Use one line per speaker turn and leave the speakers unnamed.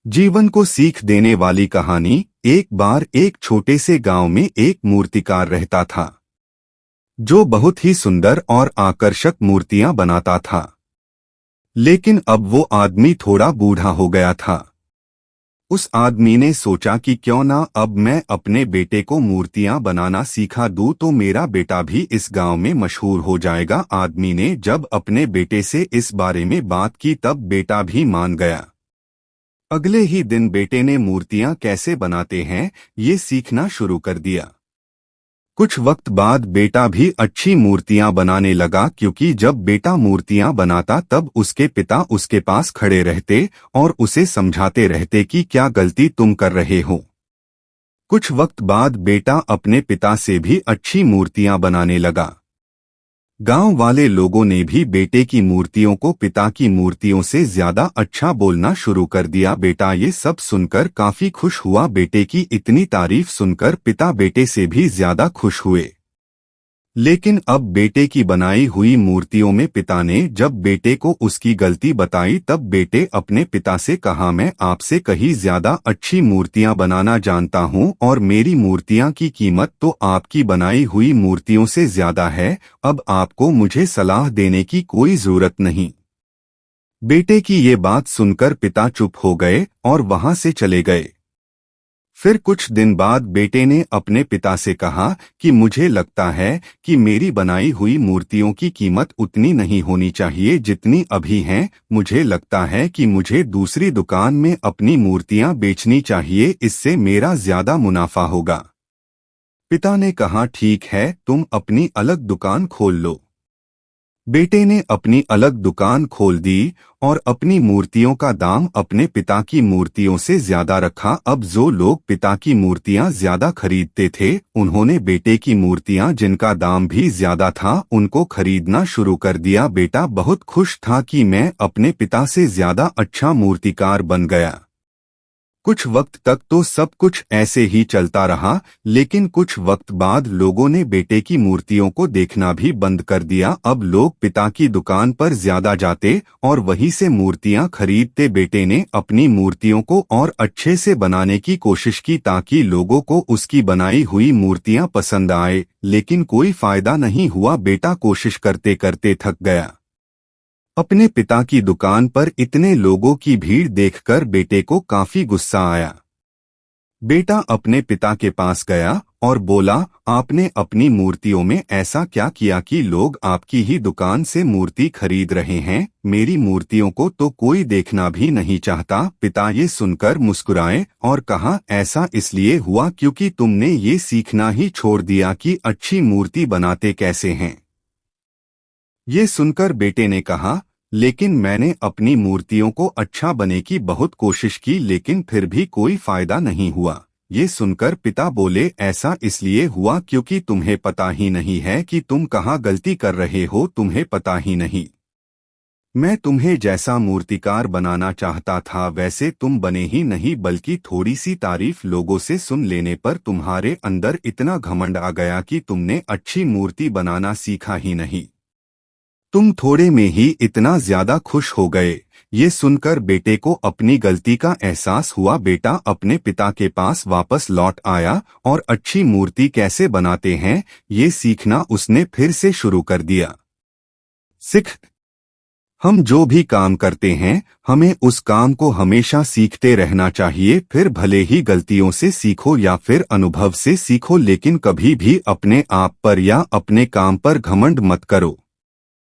जीवन को सीख देने वाली कहानी। एक बार एक छोटे से गांव में एक मूर्तिकार रहता था जो बहुत ही सुंदर और आकर्षक मूर्तियां बनाता था। लेकिन अब वो आदमी थोड़ा बूढ़ा हो गया था। उस आदमी ने सोचा कि क्यों ना अब मैं अपने बेटे को मूर्तियां बनाना सिखा दूं तो मेरा बेटा भी इस गांव में मशहूर हो जाएगा। आदमी ने जब अपने बेटे से इस बारे में बात की तब बेटा भी मान गया। अगले ही दिन बेटे ने मूर्तियां कैसे बनाते हैं ये सीखना शुरू कर दिया। कुछ वक्त बाद बेटा भी अच्छी मूर्तियां बनाने लगा, क्योंकि जब बेटा मूर्तियां बनाता तब उसके पिता उसके पास खड़े रहते और उसे समझाते रहते कि क्या गलती तुम कर रहे हो। कुछ वक्त बाद बेटा अपने पिता से भी अच्छी मूर्तियां बनाने लगा। गांव वाले लोगों ने भी बेटे की मूर्तियों को पिता की मूर्तियों से ज्यादा अच्छा बोलना शुरू कर दिया। बेटा ये सब सुनकर काफी खुश हुआ। बेटे की इतनी तारीफ सुनकर पिता बेटे से भी ज्यादा खुश हुए। लेकिन अब बेटे की बनाई हुई मूर्तियों में पिता ने जब बेटे को उसकी गलती बताई तब बेटे अपने पिता से कहा, मैं आपसे कहीं ज्यादा अच्छी मूर्तियां बनाना जानता हूं और मेरी मूर्तियां की कीमत तो आपकी बनाई हुई मूर्तियों से ज्यादा है। अब आपको मुझे सलाह देने की कोई जरूरत नहीं। बेटे की ये बात सुनकर पिता चुप हो गए और वहां से चले गए। फिर कुछ दिन बाद बेटे ने अपने पिता से कहा कि मुझे लगता है कि मेरी बनाई हुई मूर्तियों की कीमत उतनी नहीं होनी चाहिए जितनी अभी हैं। मुझे लगता है कि मुझे दूसरी दुकान में अपनी मूर्तियां बेचनी चाहिए, इससे मेरा ज्यादा मुनाफा होगा। पिता ने कहा, ठीक है, तुम अपनी अलग दुकान खोल लो। बेटे ने अपनी अलग दुकान खोल दी और अपनी मूर्तियों का दाम अपने पिता की मूर्तियों से ज्यादा रखा। अब जो लोग पिता की मूर्तियां ज्यादा खरीदते थे उन्होंने बेटे की मूर्तियां जिनका दाम भी ज्यादा था उनको खरीदना शुरू कर दिया। बेटा बहुत खुश था कि मैं अपने पिता से ज्यादा अच्छा मूर्तिकार बन गया। कुछ वक्त तक तो सब कुछ ऐसे ही चलता रहा, लेकिन कुछ वक्त बाद लोगों ने बेटे की मूर्तियों को देखना भी बंद कर दिया। अब लोग पिता की दुकान पर ज्यादा जाते और वहीं से मूर्तियां खरीदते। बेटे ने अपनी मूर्तियों को और अच्छे से बनाने की कोशिश की ताकि लोगों को उसकी बनाई हुई मूर्तियां पसंद आए, लेकिन कोई फायदा नहीं हुआ। बेटा कोशिश करते करते थक गया। अपने पिता की दुकान पर इतने लोगों की भीड़ देखकर बेटे को काफी गुस्सा आया। बेटा अपने पिता के पास गया और बोला, आपने अपनी मूर्तियों में ऐसा क्या किया कि लोग आपकी ही दुकान से मूर्ति खरीद रहे हैं? मेरी मूर्तियों को तो कोई देखना भी नहीं चाहता। पिता ये सुनकर मुस्कुराए और कहा, ऐसा इसलिए हुआ क्योंकि तुमने ये सीखना ही छोड़ दिया कि अच्छी मूर्ति बनाते कैसे हैं। ये सुनकर बेटे ने कहा, लेकिन मैंने अपनी मूर्तियों को अच्छा बने की बहुत कोशिश की, लेकिन फिर भी कोई फायदा नहीं हुआ। ये सुनकर पिता बोले, ऐसा इसलिए हुआ क्योंकि तुम्हें पता ही नहीं है कि तुम कहाँ गलती कर रहे हो। तुम्हें पता ही नहीं। मैं तुम्हें जैसा मूर्तिकार बनाना चाहता था वैसे तुम बने ही नहीं, बल्कि थोड़ी सी तारीफ लोगों से सुन लेने पर तुम्हारे अंदर इतना घमंड आ गया कि तुमने अच्छी मूर्ति बनाना सीखा ही नहीं। तुम थोड़े में ही इतना ज्यादा खुश हो गए। ये सुनकर बेटे को अपनी गलती का एहसास हुआ। बेटा अपने पिता के पास वापस लौट आया और अच्छी मूर्ति कैसे बनाते हैं ये सीखना उसने फिर से शुरू कर दिया। सीख। हम जो भी काम करते हैं हमें उस काम को हमेशा सीखते रहना चाहिए। फिर भले ही गलतियों से सीखो या फिर अनुभव से सीखो, लेकिन कभी भी अपने आप पर या अपने काम पर घमंड मत करो।